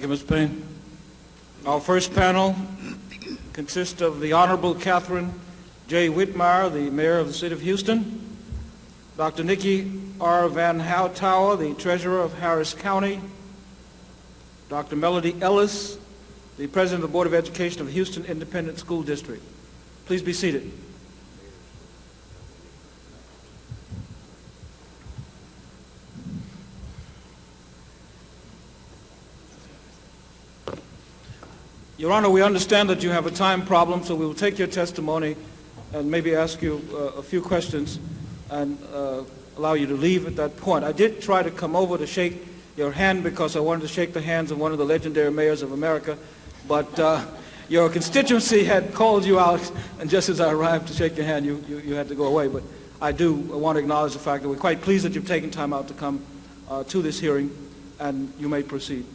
Thank you, Mr. Payne. Our first panel consists of the Honorable Catherine J. Whitmire, the Mayor of the City of Houston, Dr. Nikki R. Van Houtauer, the Treasurer of Harris County, Dr. Melody Ellis, the President of the Board of Education of Houston Independent School District. Please be seated. Your Honor, we understand that you have a time problem, so we will take your testimony and maybe ask you a few questions and allow you to leave at that point. I did try to come over to shake your hand because I wanted to shake the hands of one of the legendary mayors of America, but your constituency had called you out, and just as I arrived to shake your hand, you had to go away. But I do want to acknowledge the fact that we're quite pleased that you've taken time out to come to this hearing, and you may proceed.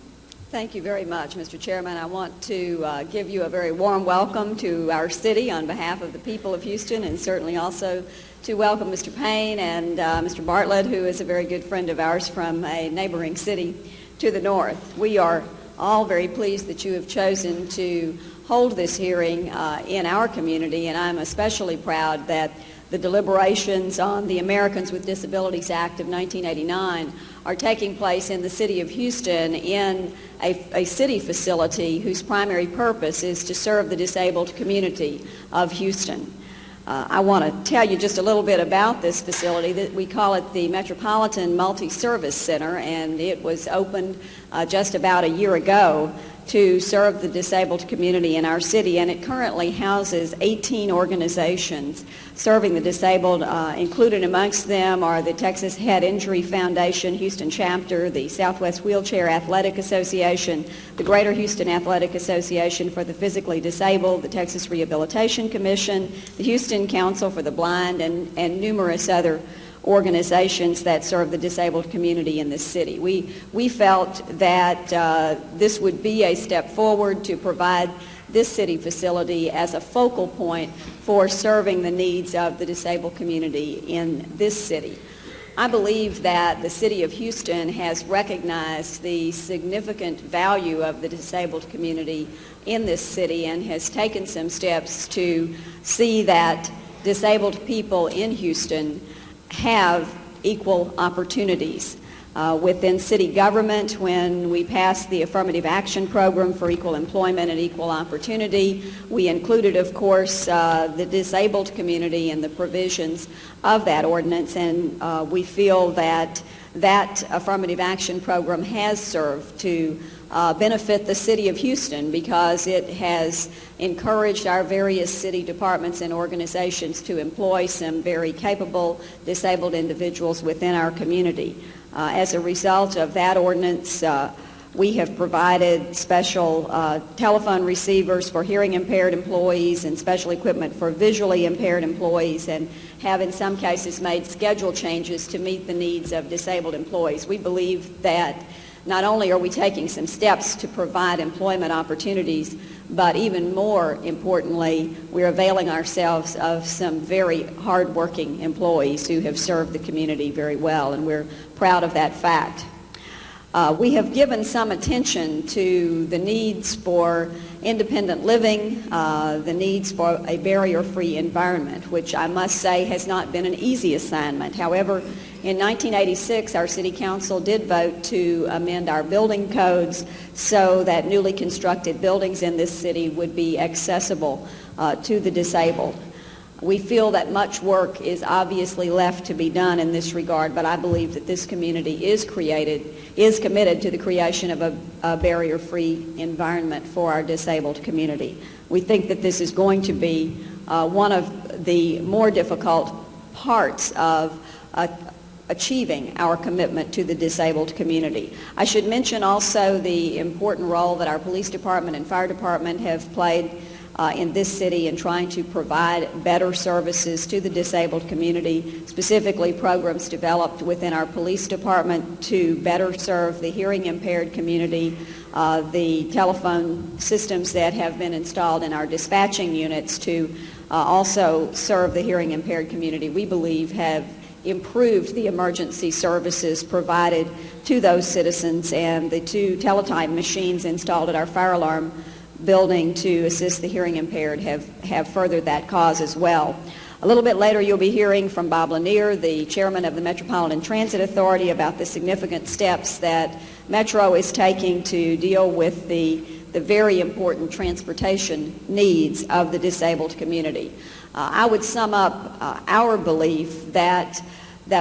Thank you very much, Mr. Chairman. I want to give you a very warm welcome to our city on behalf of the people of Houston, and certainly also to welcome Mr. Payne and Mr. Bartlett, who is a very good friend of ours from a neighboring city to the north. We are all very pleased that you have chosen to hold this hearing in our community, and I'm especially proud that the deliberations on the Americans with Disabilities Act of 1989 are taking place in the city of Houston in a city facility whose primary purpose is to serve the disabled community of Houston. I want to tell you just a little bit about this facility. That we call it the Metropolitan Multi-Service Center, and it was opened just about a year ago to serve the disabled community in our city, and it currently houses 18 organizations serving the disabled. Included amongst them are the Texas Head Injury Foundation Houston Chapter, the Southwest Wheelchair Athletic Association, the Greater Houston Athletic Association for the Physically Disabled, the Texas Rehabilitation Commission, the Houston Council for the Blind, and numerous other organizations that serve the disabled community in this city. We felt that this would be a step forward to provide this city facility as a focal point for serving the needs of the disabled community in this city. I believe that the city of Houston has recognized the significant value of the disabled community in this city and has taken some steps to see that disabled people in Houston have equal opportunities. Within city government, when we passed the Affirmative Action Program for Equal Employment and Equal Opportunity, we included, of course, the disabled community in the provisions of that ordinance, and we feel that that Affirmative Action Program has served to benefit the city of Houston because it has encouraged our various city departments and organizations to employ some very capable disabled individuals within our community. As a result of that ordinance, we have provided special telephone receivers for hearing impaired employees and special equipment for visually impaired employees, and have in some cases made schedule changes to meet the needs of disabled employees. We believe that not only are we taking some steps to provide employment opportunities, but even more importantly, we're availing ourselves of some very hard-working employees who have served the community very well, and we're proud of that fact. We have given some attention to the needs for independent living, the needs for a barrier-free environment, which I must say has not been an easy assignment. However, in 1986, our City Council did vote to amend our building codes so that newly constructed buildings in this city would be accessible to the disabled. We feel that much work is obviously left to be done in this regard, but I believe that this community is committed to the creation of a barrier-free environment for our disabled community. We think that this is going to be one of the more difficult parts of achieving our commitment to the disabled community. I should mention also the important role that our police department and fire department have played in this city in trying to provide better services to the disabled community, specifically programs developed within our police department to better serve the hearing impaired community, the telephone systems that have been installed in our dispatching units to also serve the hearing impaired community, we believe have improved the emergency services provided to those citizens, and the 2 teletype machines installed at our fire alarm building to assist the hearing impaired have furthered that cause as well. A little bit later, you'll be hearing from Bob Lanier, the chairman of the Metropolitan Transit Authority, about the significant steps that Metro is taking to deal with the very important transportation needs of the disabled community. I would sum up our belief that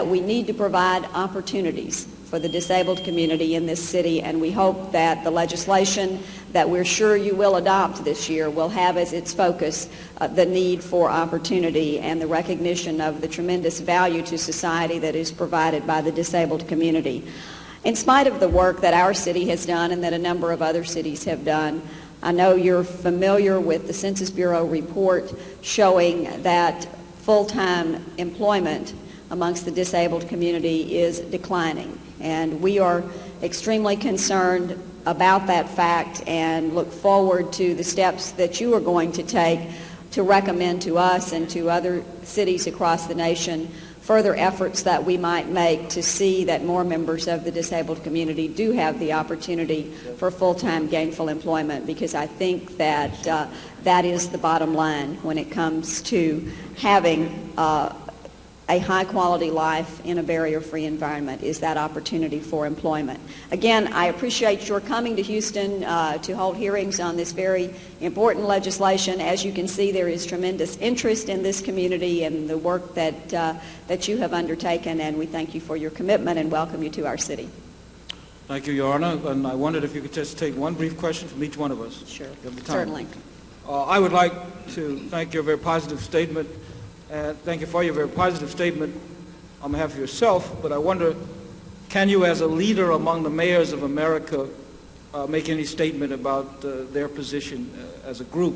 we need to provide opportunities for the disabled community in this city, and we hope that the legislation that we're sure you will adopt this year will have as its focus the need for opportunity and the recognition of the tremendous value to society that is provided by the disabled community. In spite of the work that our city has done and that a number of other cities have done, I know you're familiar with the Census Bureau report showing that full-time employment amongst the disabled community is declining. And we are extremely concerned about that fact and look forward to the steps that you are going to take to recommend to us and to other cities across the nation further efforts that we might make to see that more members of the disabled community do have the opportunity for full-time gainful employment, because I think that that is the bottom line when it comes to having a high-quality life in a barrier-free environment, is that opportunity for employment. Again, I appreciate your coming to Houston to hold hearings on this very important legislation. As you can see, there is tremendous interest in this community and the work that you have undertaken, and we thank you for your commitment and welcome you to our city. Thank you, Your Honor. And I wondered if you could just take one brief question from each one of us. Sure, You have the time. certainly. I would like to thank your very positive statement. Thank you for your very positive statement on behalf of yourself, but I wonder, can you as a leader among the mayors of America make any statement about their position as a group?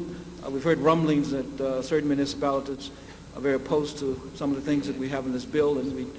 We've heard rumblings that certain municipalities are very opposed to some of the things that we have in this bill, and we'd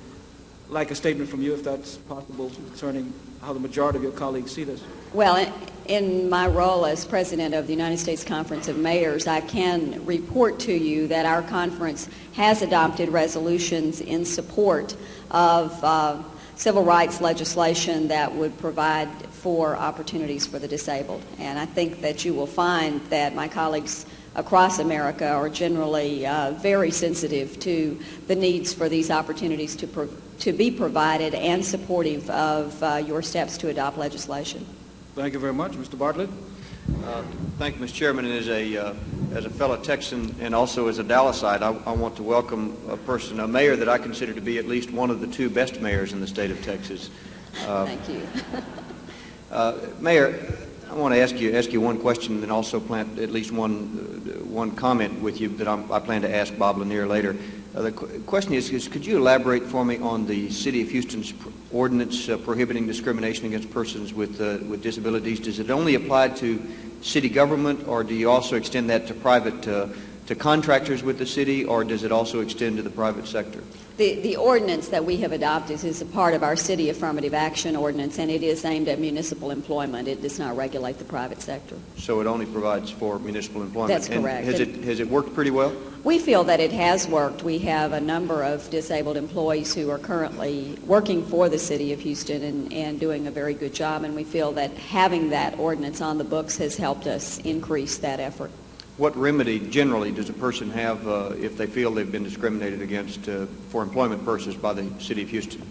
like a statement from you, if that's possible, concerning how the majority of your colleagues see this. Well, in my role as president of the United States Conference of Mayors, I can report to you that our conference has adopted resolutions in support of civil rights legislation that would provide for opportunities for the disabled. And I think that you will find that my colleagues across America are generally very sensitive to the needs for these opportunities to be provided and supportive of your steps to adopt legislation. Thank you very much. Mr. Bartlett? Thank you, Mr. Chairman. And as a fellow Texan and also as a Dallasite, I want to welcome a mayor that I consider to be at least one of the 2 best mayors in the state of Texas. Thank you. Mayor, I want to ask you one question and also plant at least one comment with you that I plan to ask Bob Lanier later. The question is, could you elaborate for me on the City of Houston's ordinance prohibiting discrimination against persons with disabilities? Does it only apply to city government, or do you also extend that to private to contractors with the city, or does it also extend to the private sector? The ordinance that we have adopted is a part of our city affirmative action ordinance, and it is aimed at municipal employment. It does not regulate the private sector. So it only provides for municipal employment. That's correct. And has it worked pretty well? We feel that it has worked. We have a number of disabled employees who are currently working for the city of Houston and doing a very good job, and we feel that having that ordinance on the books has helped us increase that effort. What remedy generally does a person have if they feel they've been discriminated against for employment purposes by the City of Houston?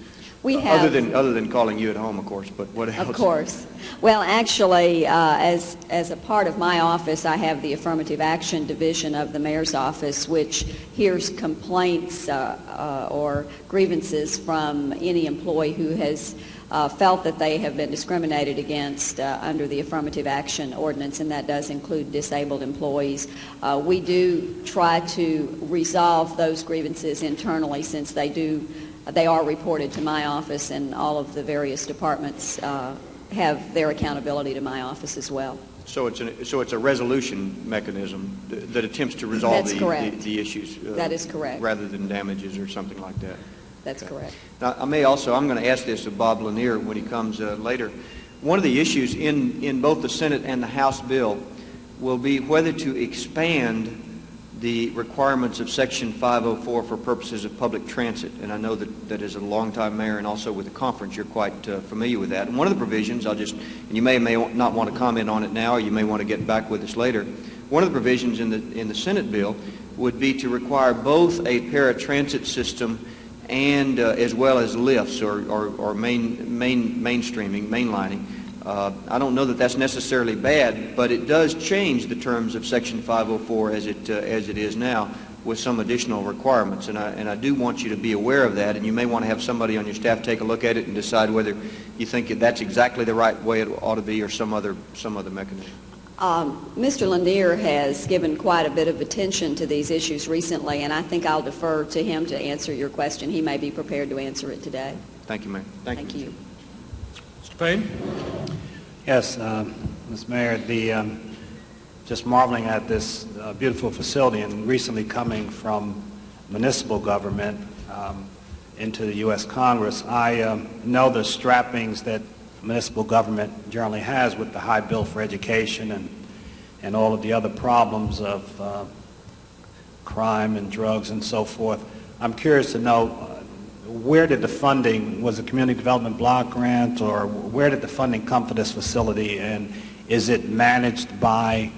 We have, other than calling you at home, of course, but what else? Of course. Well, actually, as a part of my office, I have the Affirmative Action Division of the Mayor's Office, which hears complaints or grievances from any employee who has felt that they have been discriminated against under the Affirmative Action Ordinance, and that does include disabled employees. We do try to resolve those grievances internally, since they are reported to my office, and all of the various departments have their accountability to my office as well. So it's a resolution mechanism that attempts to resolve the issues. That is correct. Rather than damages or something like that. That's correct. Now, I'm going to ask this of Bob Lanier when he comes later. One of the issues in both the Senate and the House bill will be whether to expand the requirements of Section 504 for purposes of public transit. And I know that as a longtime mayor and also with the conference, you're quite familiar with that. And one of the provisions, and you may or may not want to comment on it now, or you may want to get back with us later. One of the provisions in the Senate bill would be to require both a paratransit system and as well as lifts or mainlining. I don't know that that's necessarily bad, but it does change the terms of Section 504 as it is now, with some additional requirements. And I do want you to be aware of that, and you may want to have somebody on your staff take a look at it and decide whether you think that that's exactly the right way it ought to be, or some other mechanism. Mr. Lanier has given quite a bit of attention to these issues recently, and I think I'll defer to him to answer your question. He may be prepared to answer it today. Thank you, Mayor. Thank you. Mr. Payne? Yes, Ms. Mayor, just marveling at this beautiful facility, and recently coming from municipal government into the U.S. Congress, I know the strappings that municipal government generally has with the high bill for education and all of the other problems of crime and drugs and so forth. I'm curious to know, where did the funding, was it community development block grant, or where did the funding come for this facility, and is it managed by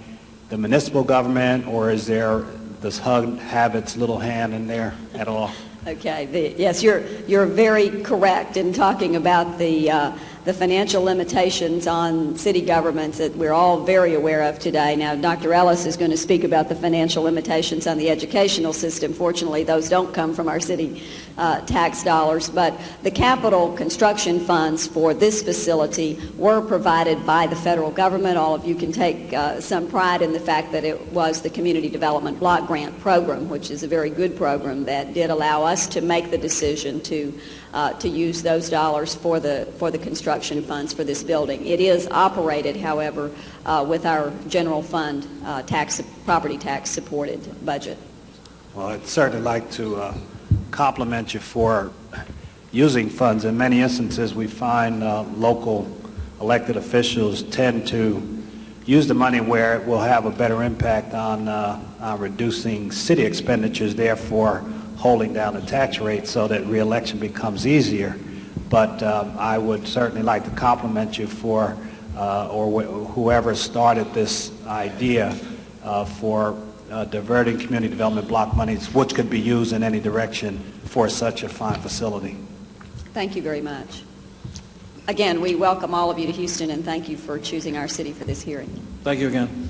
the municipal government, or does HUD have its little hand in there at all? Okay. Yes, you're very correct in talking about the financial limitations on city governments that we're all very aware of today. Now, Dr. Ellis is going to speak about the financial limitations on the educational system. Fortunately, those don't come from our city tax dollars, but the capital construction funds for this facility were provided by the federal government. All of you can take some pride in the fact that it was the Community Development Block Grant Program, which is a very good program that did allow us to make the decision to use those dollars for the construction funds for this building. It is operated, however, with our general fund property tax supported budget. Well, I'd certainly like to compliment you for using funds. In many instances, we find local elected officials tend to use the money where it will have a better impact on reducing city expenditures, therefore holding down the tax rate so that re-election becomes easier. But I would certainly like to compliment you for, whoever started this idea for diverting community development block monies, which could be used in any direction for such a fine facility. Thank you very much. Again, we welcome all of you to Houston, and thank you for choosing our city for this hearing. Thank you again.